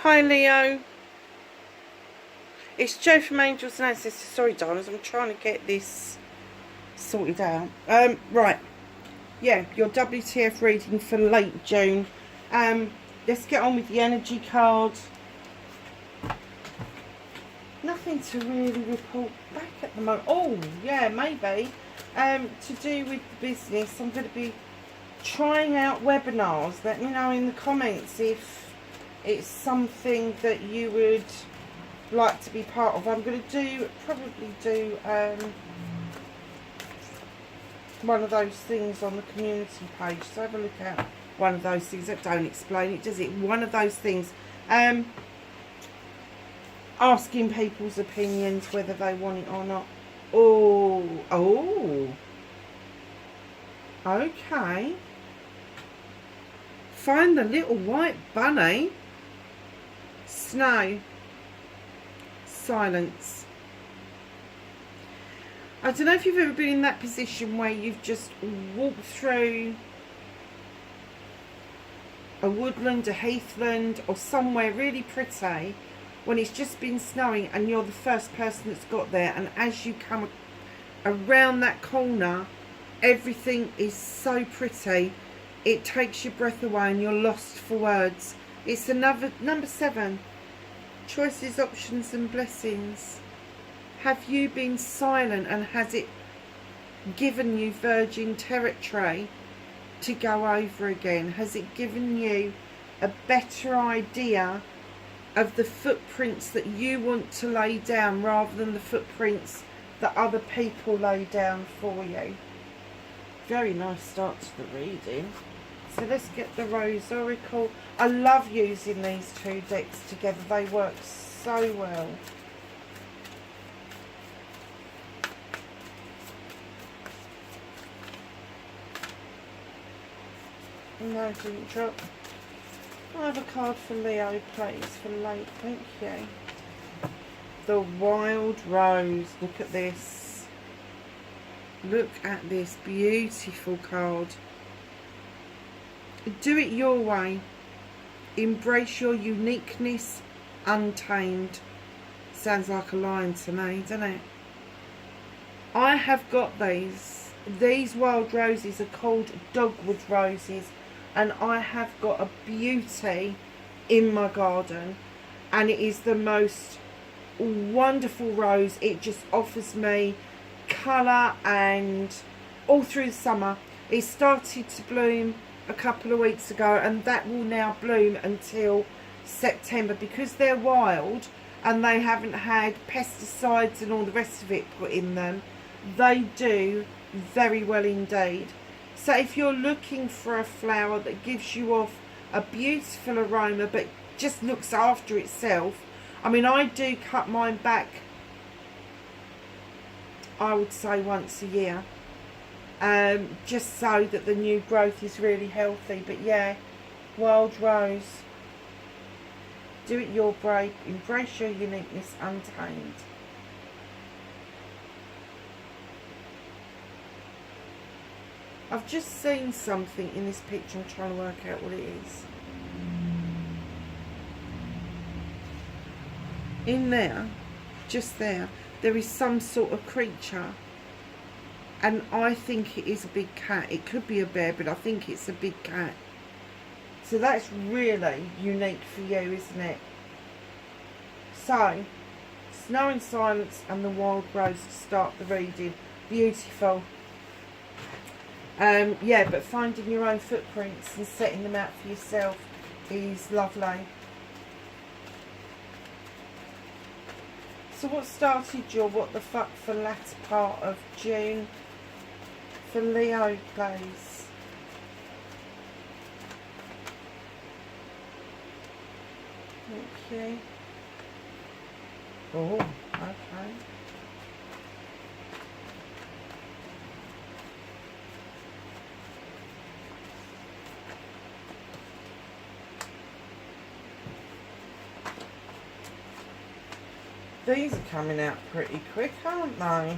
Hi Leo, it's Jo from Angels and Ancestors. Sorry darlings, I'm trying to get this sorted out. Right, yeah, your WTF reading for late June. Let's get on with the energy card. Nothing to really report back at the moment. Oh yeah, maybe. To do with the business, I'm going to be trying out webinars. Let me know in the comments if it's something that you would like to be part of. I'm going to probably do one of those things on the community page. So have a look at one of those things. That don't explain it, does it? One of those things. Asking people's opinions whether they want it or not. Oh, okay. Find the little white bunny. Snow. Silence. I don't know if you've ever been in that position where you've just walked through a woodland, a heathland, or somewhere really pretty when it's just been snowing and you're the first person that's got there, and as you come around that corner everything is so pretty it takes your breath away and you're lost for words. It's another number 7. Choices, options and blessings. Have you been silent and has it given you virgin territory to go over again? Has it given you a better idea of the footprints that you want to lay down rather than the footprints that other people lay down for you? Very nice start to the reading. So let's get the Rose Oracle. I love using these two decks together. They work so well. No, didn't drop. I have a card for Leo, please, for late. Thank you. The Wild Rose. Look at this. Look at this beautiful card. Do it your way. Embrace your uniqueness untamed. Sounds like a line to me, doesn't it? I have got these. These wild roses are called dogwood roses, and I have got a beauty in my garden, and it is the most wonderful rose. It just offers me colour, and all through the summer. It started to bloom a couple of weeks ago, and that will now bloom until September because they're wild and they haven't had pesticides and all the rest of it put in them. They do very well indeed. So if you're looking for a flower that gives you off a beautiful aroma but just looks after itself, I mean, I do cut mine back, I would say once a year, just so that the new growth is really healthy. But yeah, Wild Rose, do it your way, embrace your uniqueness untamed. I've just seen something in this picture. I'm trying to work out what it is. In there, just there is some sort of creature. And I think it is a big cat. It could be a bear, but I think it's a big cat. So that's really unique for you, isn't it? So, Snow and Silence and the Wild Rose to start the reading. Beautiful. Yeah, but finding your own footprints and setting them out for yourself is lovely. So what started your what the fuck for latter part of June for Leo, please? Thank you. Oh, okay. These are coming out pretty quick, aren't they?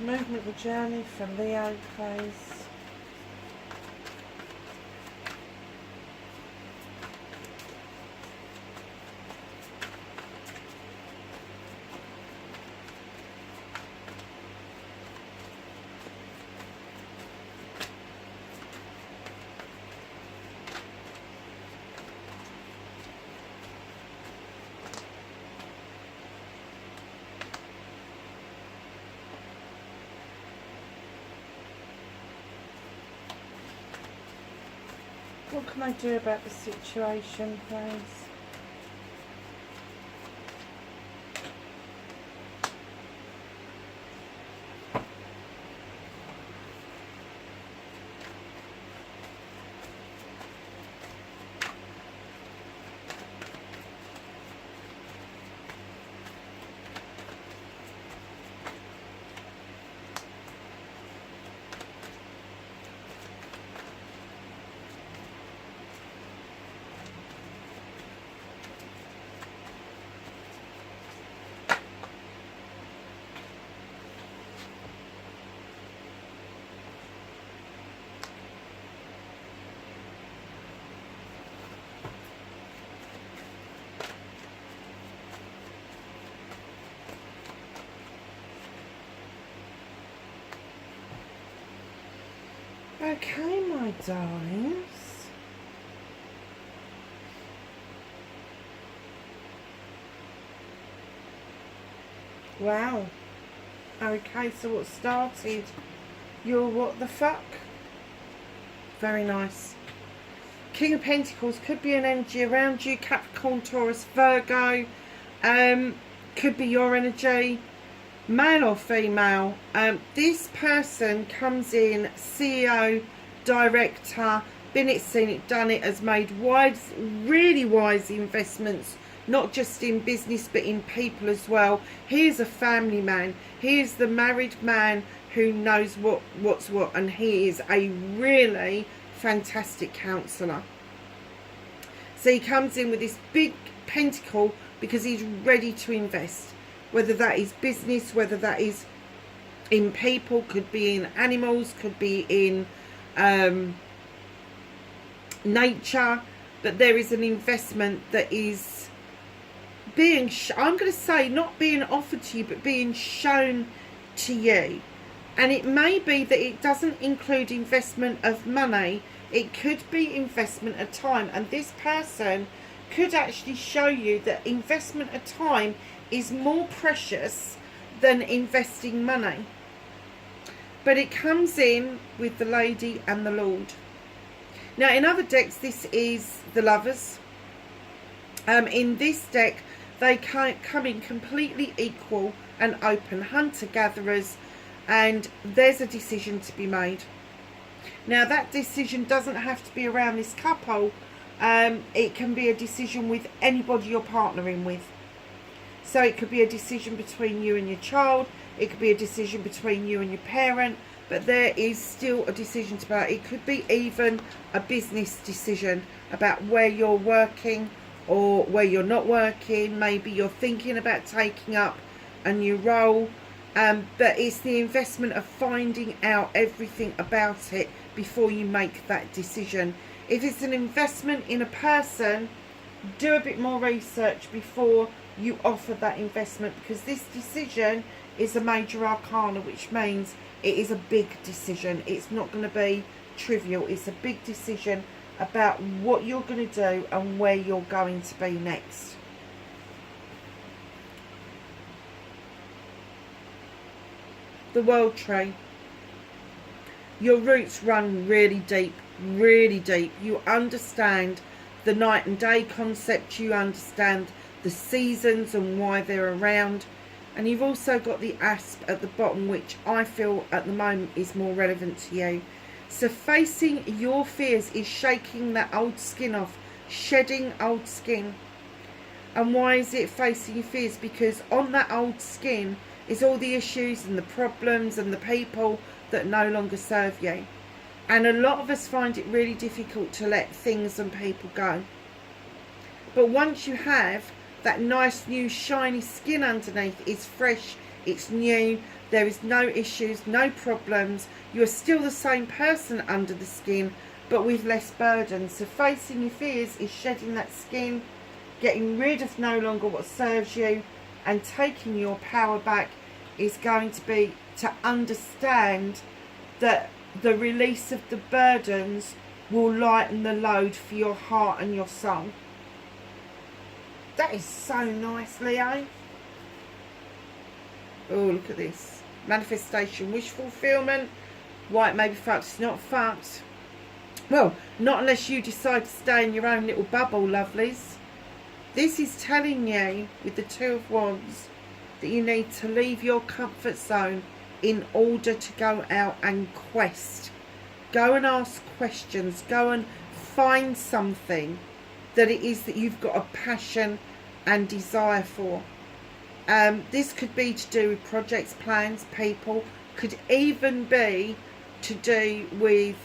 Movement of the journey for Leo, please. What can I do about the situation, please? Okay, my darlings. Wow. Okay, so what started your what the fuck? Very nice. King of Pentacles could be an energy around you. Capricorn, Taurus, Virgo. Could be your energy. Male or female. This person comes in, CEO, director, been it, seen it, done it, has made wise, really wise investments, not just in business but in people as well. He is a family man. He is the married man who knows what's what, and he is a really fantastic counsellor. So he comes in with this big pentacle because he's ready to invest. Whether that is business, whether that is in people, could be in animals, could be in nature. But there is an investment that is being, I'm going to say, not being offered to you, but being shown to you. And it may be that it doesn't include investment of money. It could be investment of time. And this person could actually show you that investment of time is more precious than investing money. But it comes in with the Lady and the Lord. Now in other decks this is the Lovers. In this deck they come in completely equal and open, hunter-gatherers, and there's a decision to be made. Now that decision doesn't have to be around this couple. It can be a decision with anybody you're partnering with. So it could be a decision between you and your child. It could be a decision between you and your parent. But there is still a decision to make. It could be even a business decision about where you're working or where you're not working. Maybe you're thinking about taking up a new role. But it's the investment of finding out everything about it before you make that decision. If it's an investment in a person, do a bit more research before you offer that investment, because this decision is a major arcana, which means it is a big decision. It's not going to be trivial. It's a big decision about what you're going to do and where you're going to be next. The World Tree. Your roots run really deep, really deep. You understand the night and day concept. You understand the seasons and why they're around. And you've also got the asp at the bottom, which I feel at the moment is more relevant to you. So facing your fears is shaking that old skin off, shedding old skin. And why is it facing your fears? Because on that old skin is all the issues and the problems and the people that no longer serve you. And a lot of us find it really difficult to let things and people go. But once you have that nice new shiny skin underneath, is fresh, It's new. There is no issues, no problems. You're still the same person under the skin, but with less burden. So facing your fears is shedding that skin, getting rid of no longer what serves you, and taking your power back is going to be to understand that the release of the burdens will lighten the load for your heart and your soul. That is so nice, Leo. Oh, look at this. Manifestation, wish fulfillment. Why it may be fucked, it's not fucked. Well, not unless you decide to stay in your own little bubble, lovelies. This is telling you, with the Two of Wands, that you need to leave your comfort zone in order to go out and quest. Go and ask questions. Go and find something that it is that you've got a passion and desire for. This could be to do with projects, plans, people. Could even be to do with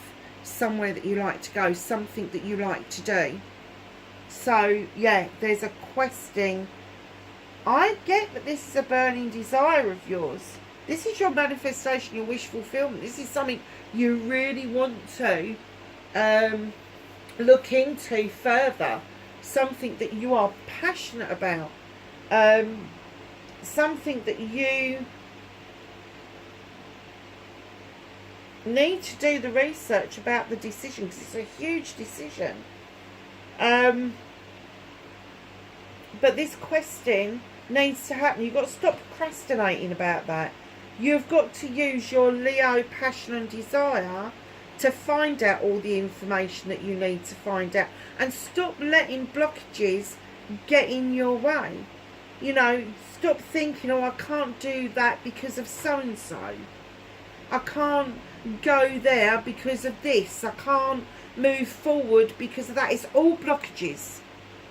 somewhere that you like to go, something that you like to do. So yeah, there's a questing. I get that this is a burning desire of yours. This is your manifestation, your wish fulfillment. This is something you really want to look into further. Something that you are passionate about. Something that you need to do the research about the decision, because it's a huge decision. But this questing needs to happen. You've got to stop procrastinating about that. You've got to use your Leo passion and desire to find out all the information that you need to find out, and stop letting blockages get in your way. You know, stop thinking, oh, I can't do that because of so-and-so. I can't go there because of this. I can't move forward because of that. It's all blockages.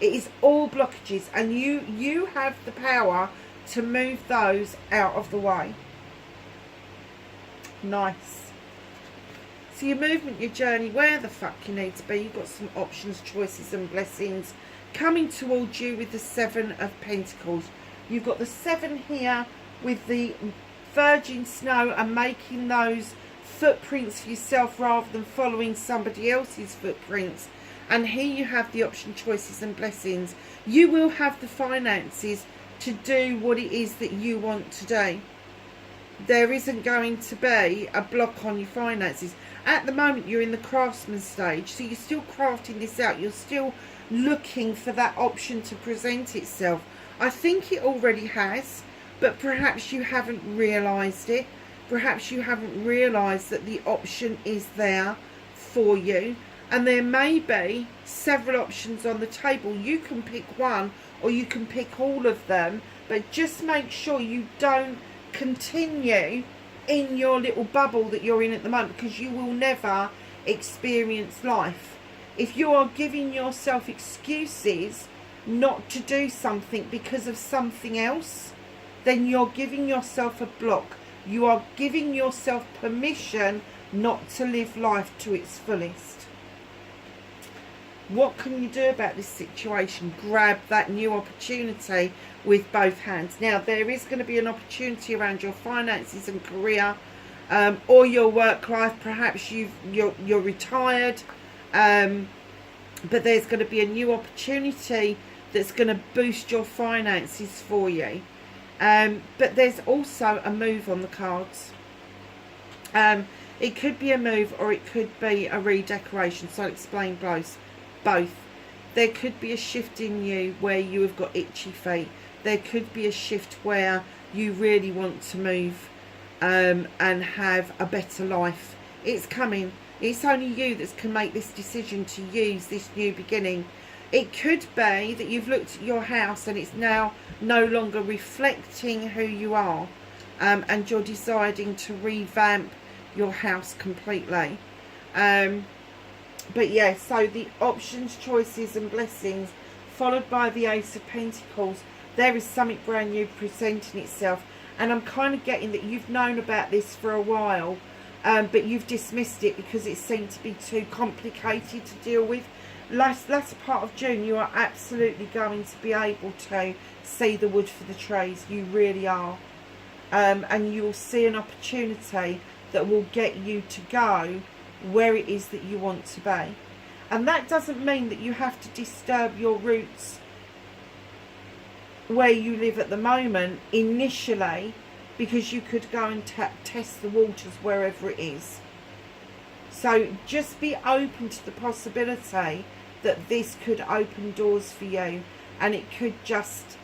It is all blockages, and you have the power to move those out of the way. Nice. So your movement, your journey, where the fuck you need to be. You've got some options, choices and blessings coming towards you with the Seven of Pentacles. You've got the 7 here with the virgin snow and making those footprints for yourself rather than following somebody else's footprints. And here you have the option, choices and blessings. You will have the finances to do what it is that you want to do. There isn't going to be a block on your finances. At the moment, you're in the craftsman stage, so you're still crafting this out. You're still looking for that option to present itself. I think it already has, but perhaps you haven't realised it. Perhaps you haven't realised that the option is there for you. And there may be several options on the table. You can pick one or you can pick all of them, but just make sure you don't continue in your little bubble that you're in at the moment, because you will never experience life. If you are giving yourself excuses not to do something because of something else, then you're giving yourself a block. You are giving yourself permission not to live life to its fullest. What can you do about this situation? Grab that new opportunity with both hands. Now, there is going to be an opportunity around your finances and career, or your work life. Perhaps you're retired, but there's going to be a new opportunity that's going to boost your finances for you. But there's also a move on the cards. It could be a move or it could be a redecoration. So I'll explain both. There could be a shift in you where you have got itchy feet. There could be a shift where you really want to move and have a better life. It's coming. It's only you that can make this decision to use this new beginning. It could be that you've looked at your house and it's now no longer reflecting who you are, and you're deciding to revamp your house completely. But yeah, so the options, choices and blessings, followed by the Ace of Pentacles. There is something brand new presenting itself. And I'm kind of getting that you've known about this for a while, but you've dismissed it because it seemed to be too complicated to deal with. Latter part of June, you are absolutely going to be able to see the wood for the trees. You really are. and you'll see an opportunity that will get you to go where it is that you want to be. And that doesn't mean that you have to disturb your roots where you live at the moment initially, because you could go and test the waters wherever it is. So just be open to the possibility that this could open doors for you, and it could just,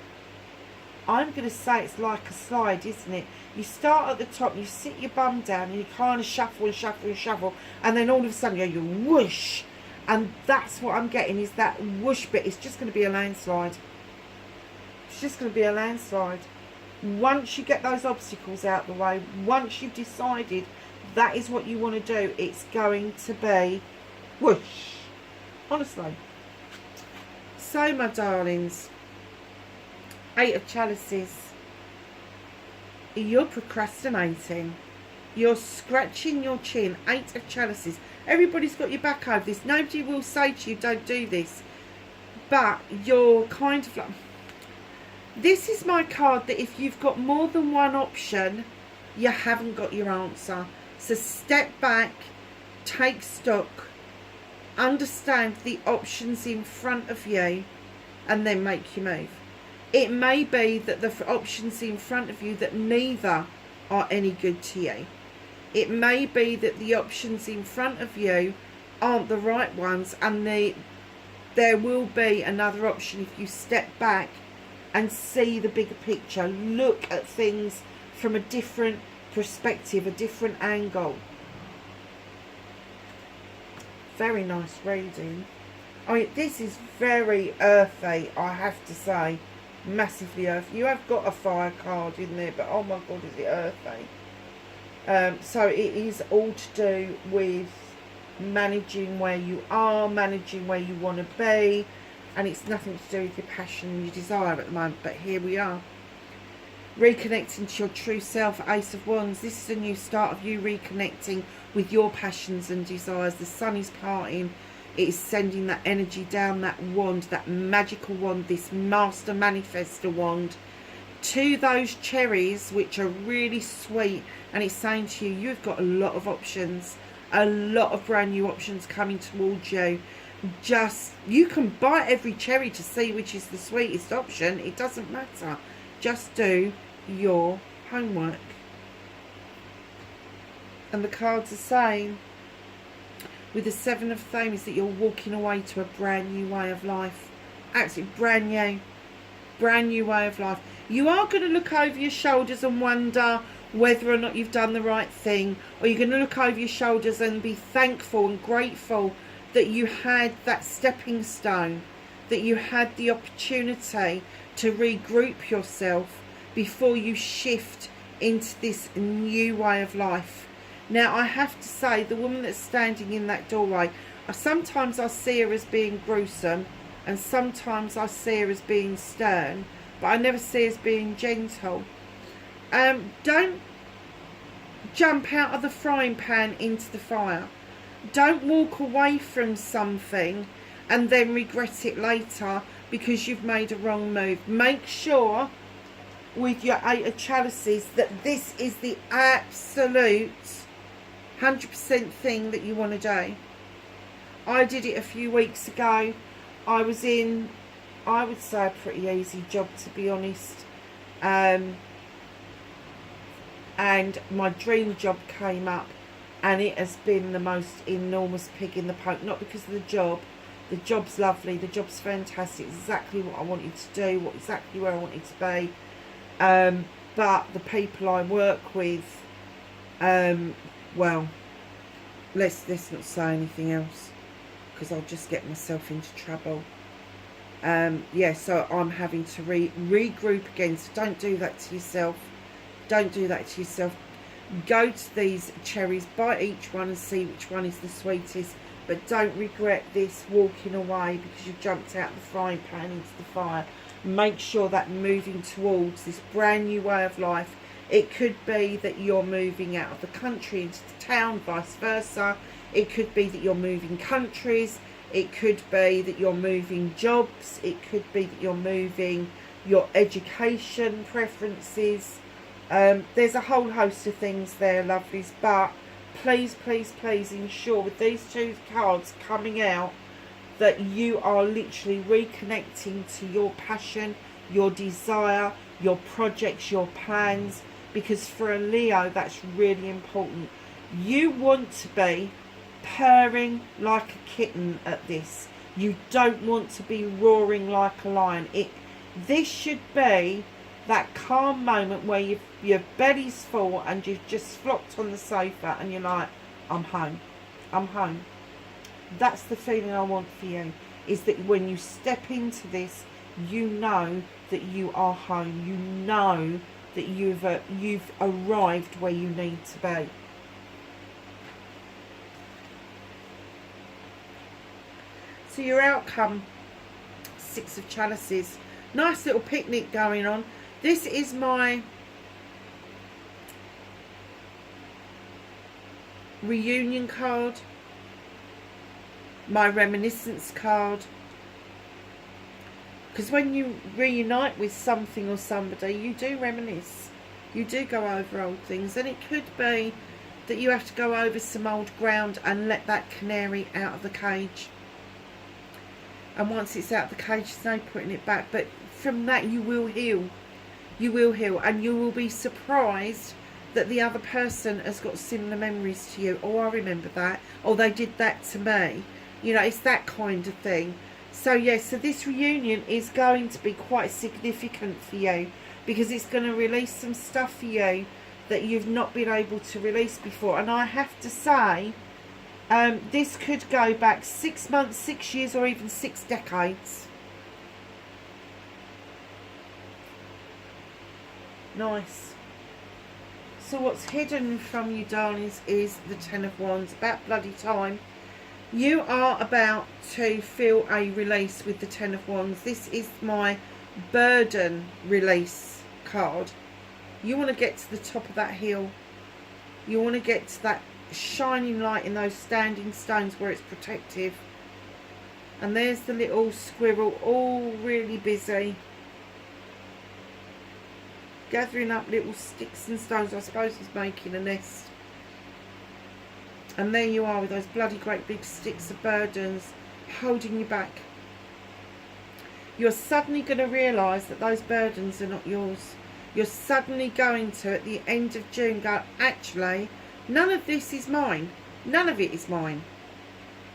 I'm going to say it's like a slide, isn't it? You start at the top, you sit your bum down, and you kind of shuffle and shuffle and shuffle, and then all of a sudden you whoosh, and that's what I'm getting, is that whoosh bit. It's just going to be a landslide. It's just going to be a landslide. Once you get those obstacles out the way, once you've decided that is what you want to do, it's going to be whoosh. Honestly. So, my darlings, 8 of Chalices. You're procrastinating. You're scratching your chin. 8 of Chalices. Everybody's got your back over this. Nobody will say to you, don't do this. But you're kind of like... This is my card that if you've got more than one option, you haven't got your answer. So step back, take stock, understand the options in front of you, and then make your move. It may be that the options in front of you, that neither are any good to you. It may be that the options in front of you aren't the right ones, and there will be another option if you step back and see the bigger picture. Look at things from a different perspective, a different angle. Very nice reading. I mean, this is very earthy, I have to say. Massively earthy. You have got a fire card in there, but oh my god, is it earthy. So it is all to do with managing where you are, managing where you want to be, and it's nothing to do with your passion and your desire at the moment, but here we are. Reconnecting to your true self, Ace of Wands. This is a new start of you reconnecting with your passions and desires. The sun is parting. It is sending that energy down that wand, that magical wand, this master manifestor wand, to those cherries, which are really sweet. And it's saying to you, you've got a lot of options, a lot of brand new options coming towards you. Just, you can bite every cherry to see which is the sweetest option. It doesn't matter. Just do your homework. And the cards are saying, with the 7 of Thames, that you're walking away to a brand new way of life. Absolutely brand new way of life. You are going to look over your shoulders and wonder whether or not you've done the right thing, or you're going to look over your shoulders and be thankful and grateful that you had that stepping stone, that you had the opportunity to regroup yourself before you shift into this new way of life. Now, I have to say, the woman that's standing in that doorway, sometimes I see her as being gruesome, and sometimes I see her as being stern, but I never see her as being gentle. Don't jump out of the frying pan into the fire. Don't walk away from something and then regret it later because you've made a wrong move. Make sure with your 8 of Chalices that this is the absolute 100% thing that you want to do. I did it a few weeks ago. I was in, I would say, a pretty easy job, to be honest. And my dream job came up, and it has been the most enormous pig in the poke. Not because of the job. The job's lovely. The job's fantastic. Exactly what I wanted to do. Exactly where I wanted to be. But the people I work with, well, let's not say anything else, because I'll just get myself into trouble. Yeah, so I'm having to regroup again. So don't do that to yourself. Don't do that to yourself. Go to these cherries, bite each one and see which one is the sweetest. But don't regret this walking away because you've jumped out of the frying pan into the fire. Make sure that moving towards this brand new way of life, it could be that you're moving out of the country into the town, vice versa. It could be that you're moving countries. It could be that you're moving jobs. It could be that you're moving your education preferences. There's a whole host of things there, lovelies, but please, please, please ensure with these two cards coming out that you are literally reconnecting to your passion, your desire, your projects, your plans, because for a Leo, that's really important. You want to be purring like a kitten at this. You don't want to be roaring like a lion. This should be that calm moment where your belly's full and you've just flopped on the sofa and you're like, I'm home. I'm home. That's the feeling I want for you, is that when you step into this, you know that you are home. You know that you've arrived where you need to be. So your outcome, Six of Chalices. Nice little picnic going on. This is my reunion card, my reminiscence card. Because when you reunite with something or somebody, you do reminisce. You do go over old things. And it could be that you have to go over some old ground and let that canary out of the cage. And once it's out of the cage, there's no putting it back. But from that, you will heal. You will heal. And you will be surprised that the other person has got similar memories to you. Oh, I remember that. Oh, they did that to me. You know, it's that kind of thing. So, yeah, so this reunion is going to be quite significant for you, because it's going to release some stuff for you that you've not been able to release before. And I have to say, this could go back 6 months, 6 years, or even 6 decades. Nice. So what's hidden from you, darlings, is the Ten of Wands. About bloody time. You are about to feel a release with the Ten of Wands. This is my burden release card. You want to get to the top of that hill. You want to get to that shining light in those standing stones where it's protective. And there's the little squirrel, all really busy, gathering up little sticks and stones. I suppose he's making a nest. And there you are with those bloody great big sticks of burdens holding you back. You're suddenly going to realise that those burdens are not yours. You're suddenly going to, at the end of June, go, actually, none of this is mine. None of it is mine.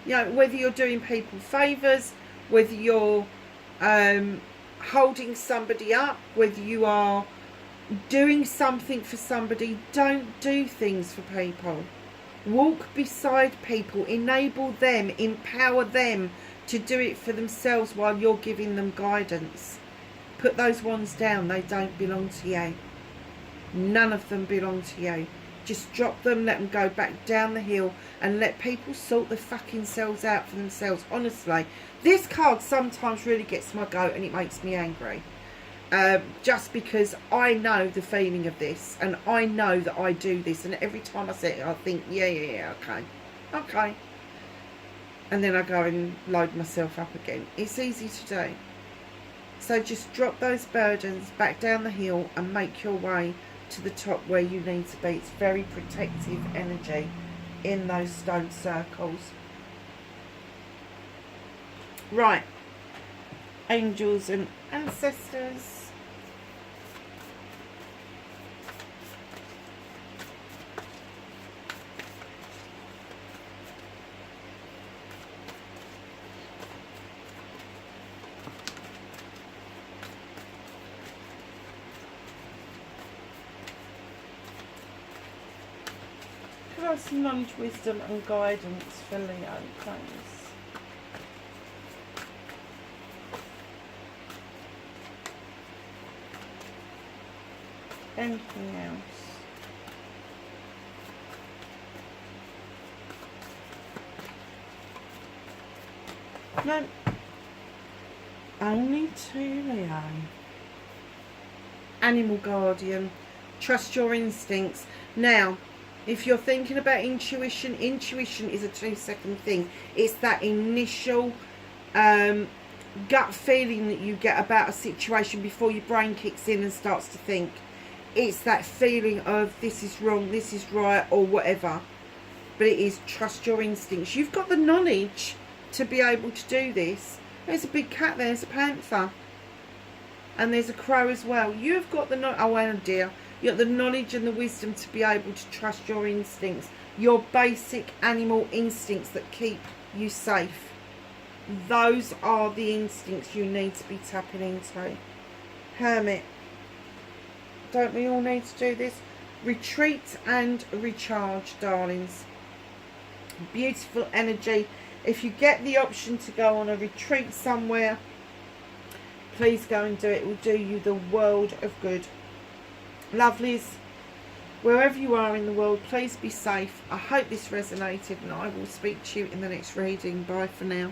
You know, whether you're doing people favours, whether you're holding somebody up, whether you are doing something for somebody, don't do things for people. Walk beside people, enable them, empower them to do it for themselves while you're giving them guidance. Put those ones down. They don't belong to you. None of them belong to you. Just drop them, let them go back down the hill, and let people sort the fucking selves out for themselves. Honestly, this card sometimes really gets my goat and it makes me angry. Just because I know the feeling of this, and I know that I do this, and every time I say it I think, yeah, okay, and then I go and load myself up again. It's easy to do. So just drop those burdens back down the hill and make your way to the top where you need to be. It's very protective energy in those stone circles. Right, angels and ancestors. Some knowledge, wisdom and guidance for Leo, please. Anything else? No. Only two, Leo. Animal guardian. Trust your instincts. Now, if you're thinking about intuition, intuition is a 2-second thing. It's that initial gut feeling that you get about a situation before your brain kicks in and starts to think. it's that feeling of this is wrong, this is right, or whatever. But it is trust your instincts. You've got the knowledge to be able to do this. There's a big cat, there's a panther. And there's a crow as well. You've got the dear. You've got the knowledge and the wisdom to be able to trust your instincts. Your basic animal instincts that keep you safe. Those are the instincts you need to be tapping into. Hermit. Don't we all need to do this? Retreat and recharge, darlings. Beautiful energy. If you get the option to go on a retreat somewhere, please go and do it. It will do you the world of good. Lovelies, wherever you are in the world, please be safe. I hope this resonated, and I will speak to you in the next reading. Bye for now.